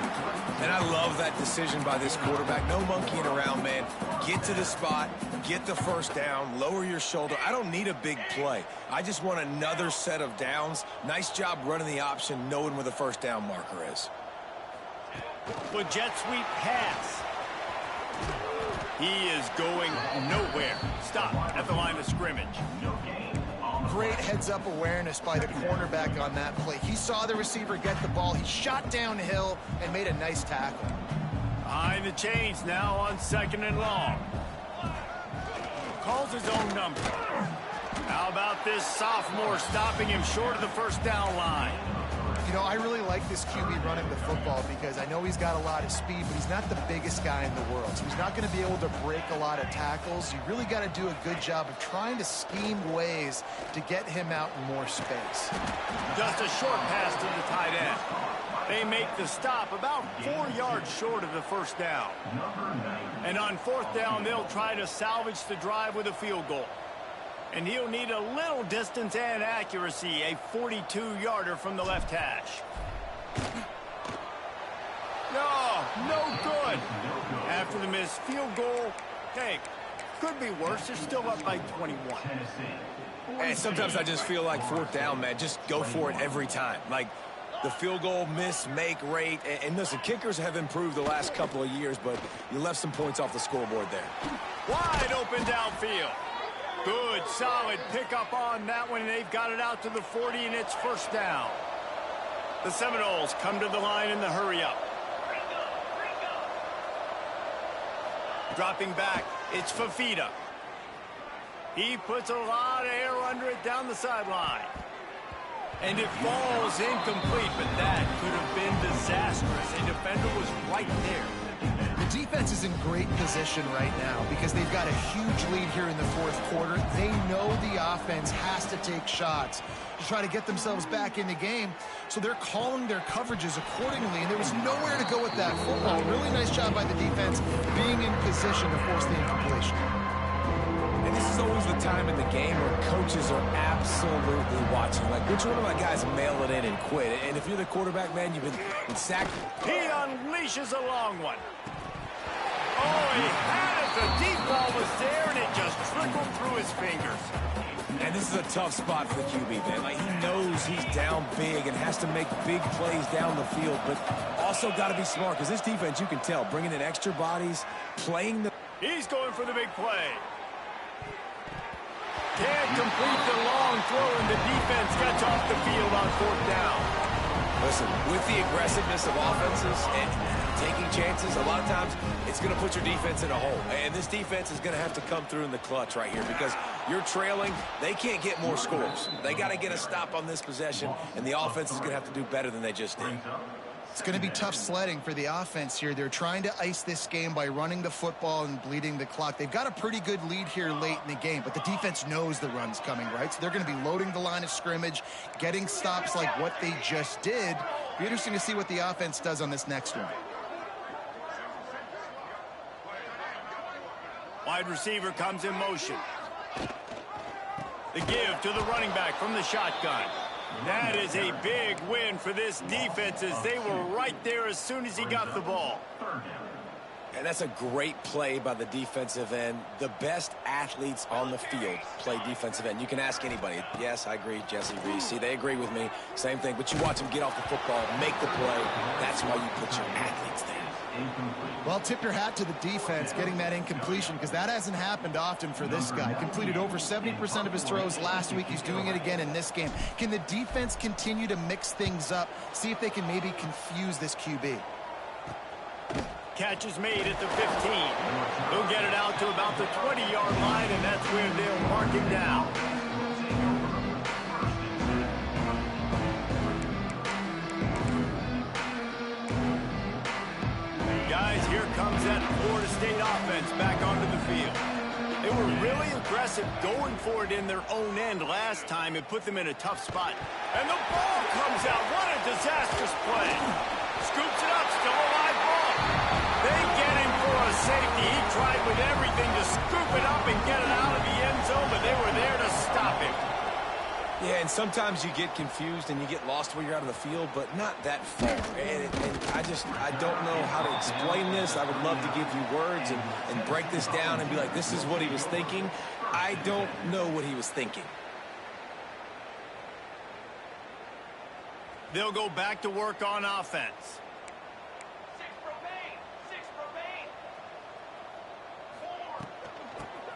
And I love that decision by this quarterback. No monkeying around, man. Get to the spot, get the first down, lower your shoulder. I don't need a big play. I just want another set of downs. Nice job running the option, knowing where the first down marker is. The jet sweep pass. He is going nowhere. Stop at the line of scrimmage. Great heads-up awareness by the cornerback on that play. He saw the receiver get the ball. He shot downhill and made a nice tackle. Behind the chains now on second and long. Calls his own number. How about this sophomore stopping him short of the first down line? You know, I really like this QB running the football because I know he's got a lot of speed, but he's not the biggest guy in the world. So he's not going to be able to break a lot of tackles. You really got to do a good job of trying to scheme ways to get him out in more space. Just a short pass to the tight end. They make the stop about 4 yards short of the first down. And on fourth down, they'll try to salvage the drive with a field goal. And he'll need a little distance and accuracy, a 42-yarder from the left hash. No good. After the missed field goal, hey, could be worse. They're still up by 21. And sometimes I just feel like fourth down, man, just go for it every time. Like the field goal miss-make rate. And listen, kickers have improved the last couple of years, but you left some points off the scoreboard there. Wide open downfield. Good, solid pickup on that one, and they've got it out to the 40, and it's first down. The Seminoles come to the line in the hurry-up. Dropping back, it's Fafita. He puts a lot of air under it down the sideline. And it falls incomplete, but that could have been disastrous. A defender was right there. The defense is in great position right now because they've got a huge lead here in the fourth quarter. They know the offense has to take shots to try to get themselves back in the game, so they're calling their coverages accordingly, and there was nowhere to go with that football. Really nice job by the defense being in position to force the incompletion. And this is always the time in the game where coaches are absolutely watching. Like, which one of my guys mail it in and quit? And if you're the quarterback, man, you've been sacked. He unleashes a long one. Oh, he had it. The deep ball was there, and it just trickled through his fingers. And this is a tough spot for the QB, man. Like, he knows he's down big and has to make big plays down the field, but also got to be smart because this defense, you can tell, bringing in extra bodies, playing the... He's going for the big play. Can't complete the long throw, and the defense gets off the field on fourth down. Listen, with the aggressiveness of offenses and taking chances, a lot of times it's going to put your defense in a hole. And this defense is going to have to come through in the clutch right here because you're trailing. They can't get more scores. They got to get a stop on this possession, and the offense is going to have to do better than they just did. It's going to be tough sledding for the offense here. They're trying to ice this game by running the football and bleeding the clock. They've got a pretty good lead here late in the game, but the defense knows the run's coming, right? So they're going to be loading the line of scrimmage, getting stops like what they just did. Be interesting to see what the offense does on this next one. Wide receiver comes in motion. The give to the running back from the shotgun. That is a big win for this defense as they were right there as soon as he got the ball. And that's a great play by the defensive end. The best athletes on the field play defensive end. You can ask anybody. Yes, I agree, Jesse Reese. See, they agree with me. Same thing. But you watch them get off the football, make the play. That's why you put your athletes there. Well, tip your hat to the defense getting that incompletion, because that hasn't happened often for this guy. Completed over 70% of his throws last week. He's doing it again in this game. Can the defense continue to mix things up, see if they can maybe confuse this QB? Catch is made at the 15. He'll get it out to about the 20-yard line, and that's where they'll mark him down. Guys, here comes that Florida State offense back onto the field. They were really aggressive going for it in their own end last time. It put them in a tough spot. And the ball comes out. What a disastrous play. Scoops it up, still a live ball. They get him for a safety. He tried with everything to scoop it up and get it out of the end zone, but they were there to stop him. Yeah, and sometimes you get confused and you get lost where you're out of the field, but not that far. And I don't know how to explain this. I would love to give you words and break this down and be like, this is what he was thinking. I don't know what he was thinking. They'll go back to work on offense.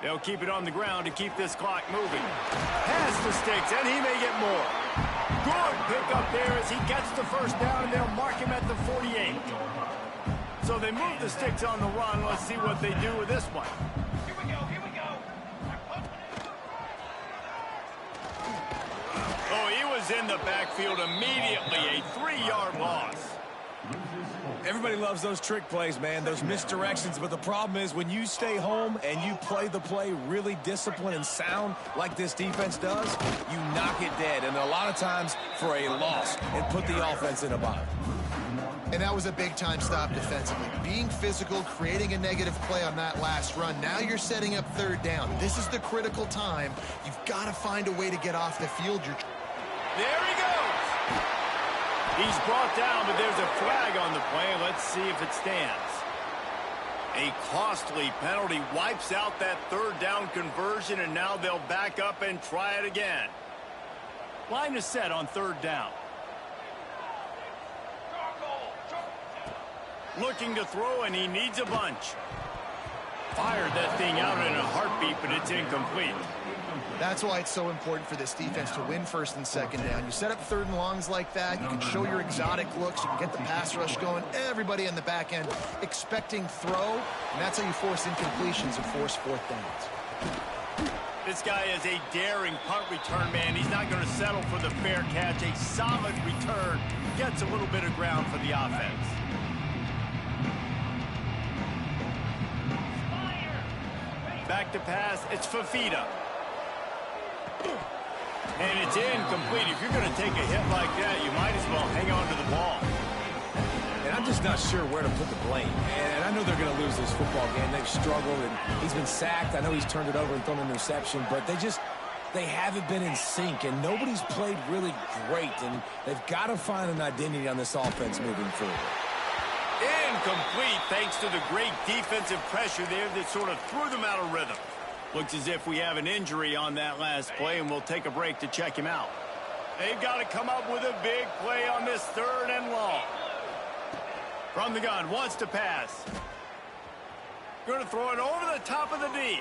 They'll keep it on the ground to keep this clock moving. Pass the sticks, and he may get more. Good pickup there as he gets the first down, and they'll mark him at the 48. So they move the sticks on the run. Let's see what they do with this one. Here we go. Oh, he was in the backfield immediately. A 3-yard loss. Everybody loves those trick plays, man, those misdirections, but the problem is when you stay home and you play the play really disciplined and sound like this defense does, you knock it dead, and a lot of times for a loss and put the offense in a bind. And that was a big-time stop defensively. Being physical, creating a negative play on that last run. Now you're setting up third down. This is the critical time. You've got to find a way to get off the field. There he goes. He's brought down, but there's a flag on the play. Let's see if it stands. A costly penalty wipes out that third down conversion, and now they'll back up and try it again. Line is set on third down. Looking to throw, and he needs a bunch. Fired that thing out in a heartbeat, but it's incomplete. That's why it's so important for this defense to win first and second down. You set up third and longs like that, you can show your exotic looks, you can get the pass rush going, everybody in the back end expecting throw, and that's how you force incompletions and force fourth downs. This guy is a daring punt return man. He's not going to settle for the fair catch. A solid return gets a little bit of ground for the offense. Back to pass, it's Fafita. And it's incomplete. If you're going to take a hit like that, you might as well hang on to the ball. And I'm just not sure where to put the blame. And I know they're going to lose this football game. They've struggled, and he's been sacked. I know he's turned it over and thrown an interception, but they haven't been in sync, and nobody's played really great, and they've got to find an identity on this offense moving forward. Incomplete thanks to the great defensive pressure there that sort of threw them out of rhythm. Looks as if we have an injury on that last play, and we'll take a break to check him out. They've got to come up with a big play on this third and long. From the gun, wants to pass. Going to throw it over the top of the D.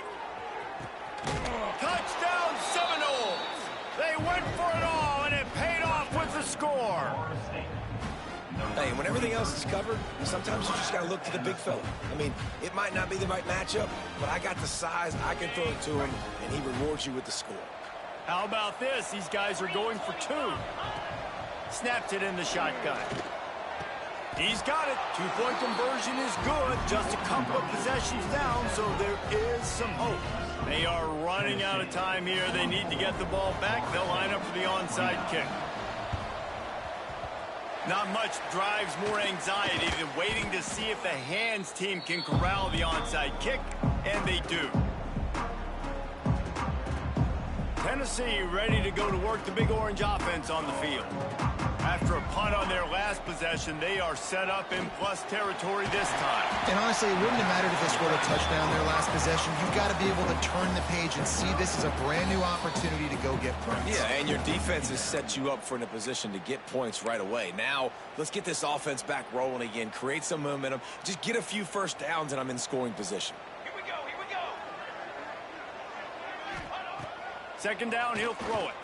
Touchdown Seminoles! They went for it all, and it paid off with the score. Hey, when everything else is covered, sometimes you just got to look to the big fella. I mean, it might not be the right matchup, but I got the size, I can throw it to him, and he rewards you with the score. How about this? These guys are going for two. Snaps it in the shotgun. He's got it. Two-point conversion is good. Just a couple of possessions down, so there is some hope. They are running out of time here. They need to get the ball back. They'll line up for the onside kick. Not much drives more anxiety than waiting to see if the hands team can corral the onside kick, and they do. Tennessee ready to go to work the Big Orange offense on the field. After a punt on their last possession, they are set up in plus territory this time. And honestly, it wouldn't have mattered if they scored a touchdown their last possession. You've got to be able to turn the page and see this as a brand new opportunity to go get points. Yeah, and your defense has set you up for in a position to get points right away. Now, let's get this offense back rolling again, create some momentum, just get a few first downs, and I'm in scoring position. Here we go, here we go. Second down, he'll throw it.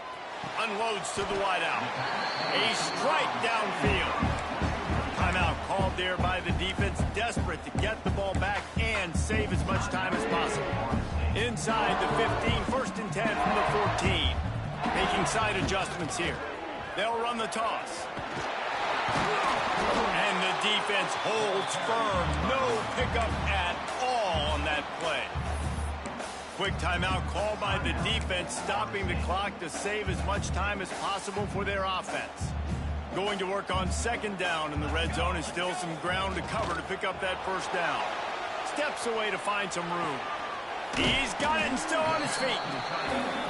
Unloads to the wideout. A strike downfield. Timeout called there by the defense, desperate to get the ball back and save as much time as possible. Inside the 15, first and 10 from the 14. Making side adjustments here. They'll run the toss. And the defense holds firm. No pickup at all on that play. Quick timeout called by the defense, stopping the clock to save as much time as possible for their offense. Going to work on second down in the red zone, and still some ground to cover to pick up that first down. Steps away to find some room. He's got it and still on his feet.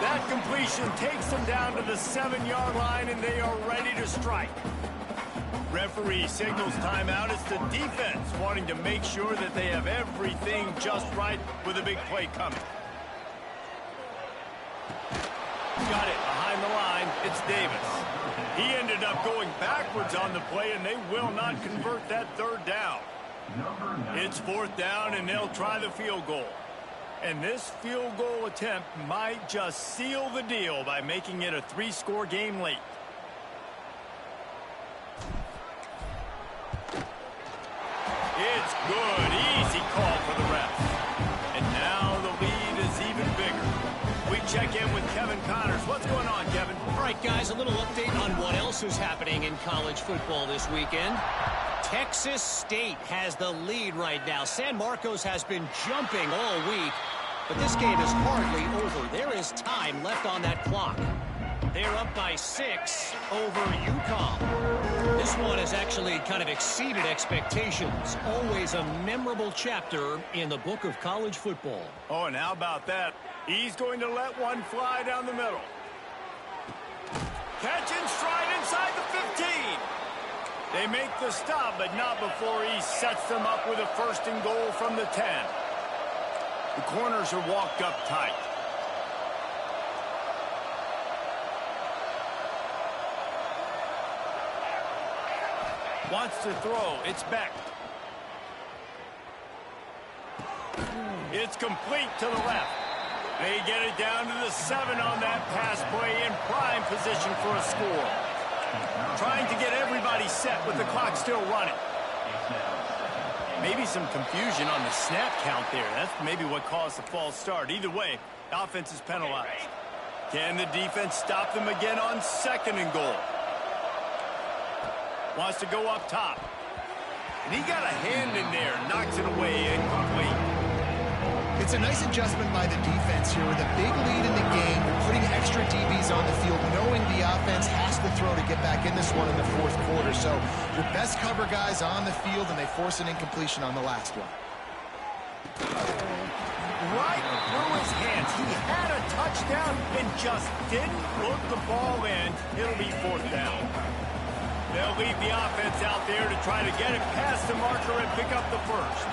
That completion takes them down to the 7-yard line, and they are ready to strike. Referee signals timeout. It's the defense wanting to make sure that they have everything just right with a big play coming. Got it behind the line. It's Davis. He ended up going backwards on the play, and they will not convert that third down. It's fourth down, and they'll try the field goal. And this field goal attempt might just seal the deal by making it a 3-score game late. It's good. Easy call for the ref. And now the lead is even bigger. We check in with Kevin Connors. What's going on, Kevin? All right, guys, a little update on what else is happening in college football this weekend. Texas State has the lead right now. San Marcos has been jumping all week, but this game is hardly over. There is time left on that clock. They're up by 6 over UConn. This one has actually kind of exceeded expectations. Always a memorable chapter in the book of college football. Oh, and how about that? He's going to let one fly down the middle. Catch and stride inside the 15. They make the stop, but not before he sets them up with a first and goal from the 10. The corners are walked up tight. Wants to throw. It's Beck. It's complete to the left. They get it down to the 7 on that pass play, in prime position for a score. Trying to get everybody set with the clock still running. Maybe some confusion on the snap count there. That's maybe what caused the false start. Either way, the offense is penalized. Can the defense stop them again on second and goal? Wants to go up top. And he got a hand in there. Knocks it away. Incomplete. It's a nice adjustment by the defense here with a big lead in the game, putting extra DBs on the field, knowing the offense has to throw to get back in this one in the fourth quarter. So your best cover guys on the field, and they force an incompletion on the last one. Right through his hands. He had a touchdown and just didn't look the ball in. It'll be fourth down. They'll leave the offense out there to try to get it past the marker and pick up the first.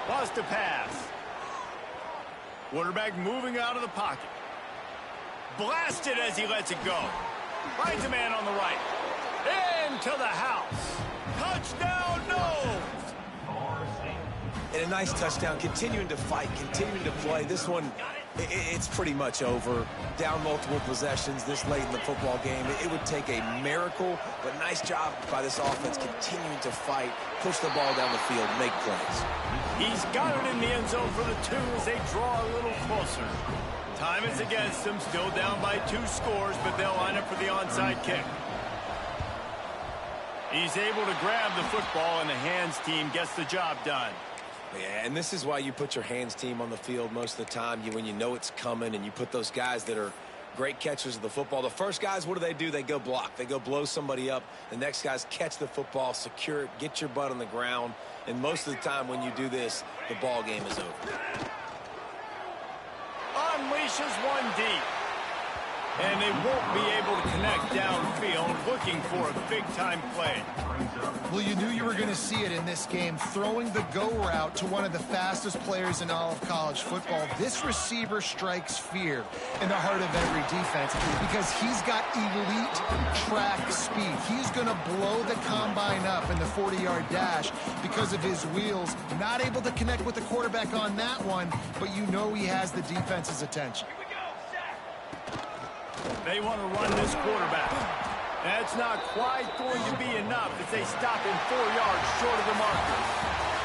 Lost a pass. Quarterback moving out of the pocket. Blasted as he lets it go. Finds a man on the right. Into the house. Touchdown, no! And a nice touchdown, continuing to fight, continuing to play. This one, it's pretty much over. Down multiple possessions this late in the football game. It would take a miracle, but nice job by this offense continuing to fight, push the ball down the field, make plays. He's got it in the end zone for the 2 as they draw a little closer. Time is against them, still down by 2 scores, but they'll line up for the onside kick. He's able to grab the football, and the hands team gets the job done. Yeah, and this is why you put your hands team on the field most of the time. When you know it's coming, and you put those guys that are great catchers of the football. The first guys, what do? They go block. They go blow somebody up. The next guys catch the football, secure it, get your butt on the ground. And most of the time when you do this, the ball game is over. unleashes one deep. And they won't be able to connect downfield, looking for a big-time play. Well, you knew you were going to see it in this game, throwing the go route to one of the fastest players in all of college football. This receiver strikes fear in the heart of every defense because he's got elite track speed. He's going to blow the combine up in the 40-yard dash because of his wheels. Not able to connect with the quarterback on that one, but you know he has the defense's attention. They want to run this quarterback. That's not quite going to be enough as they stop him 4 yards short of the marker.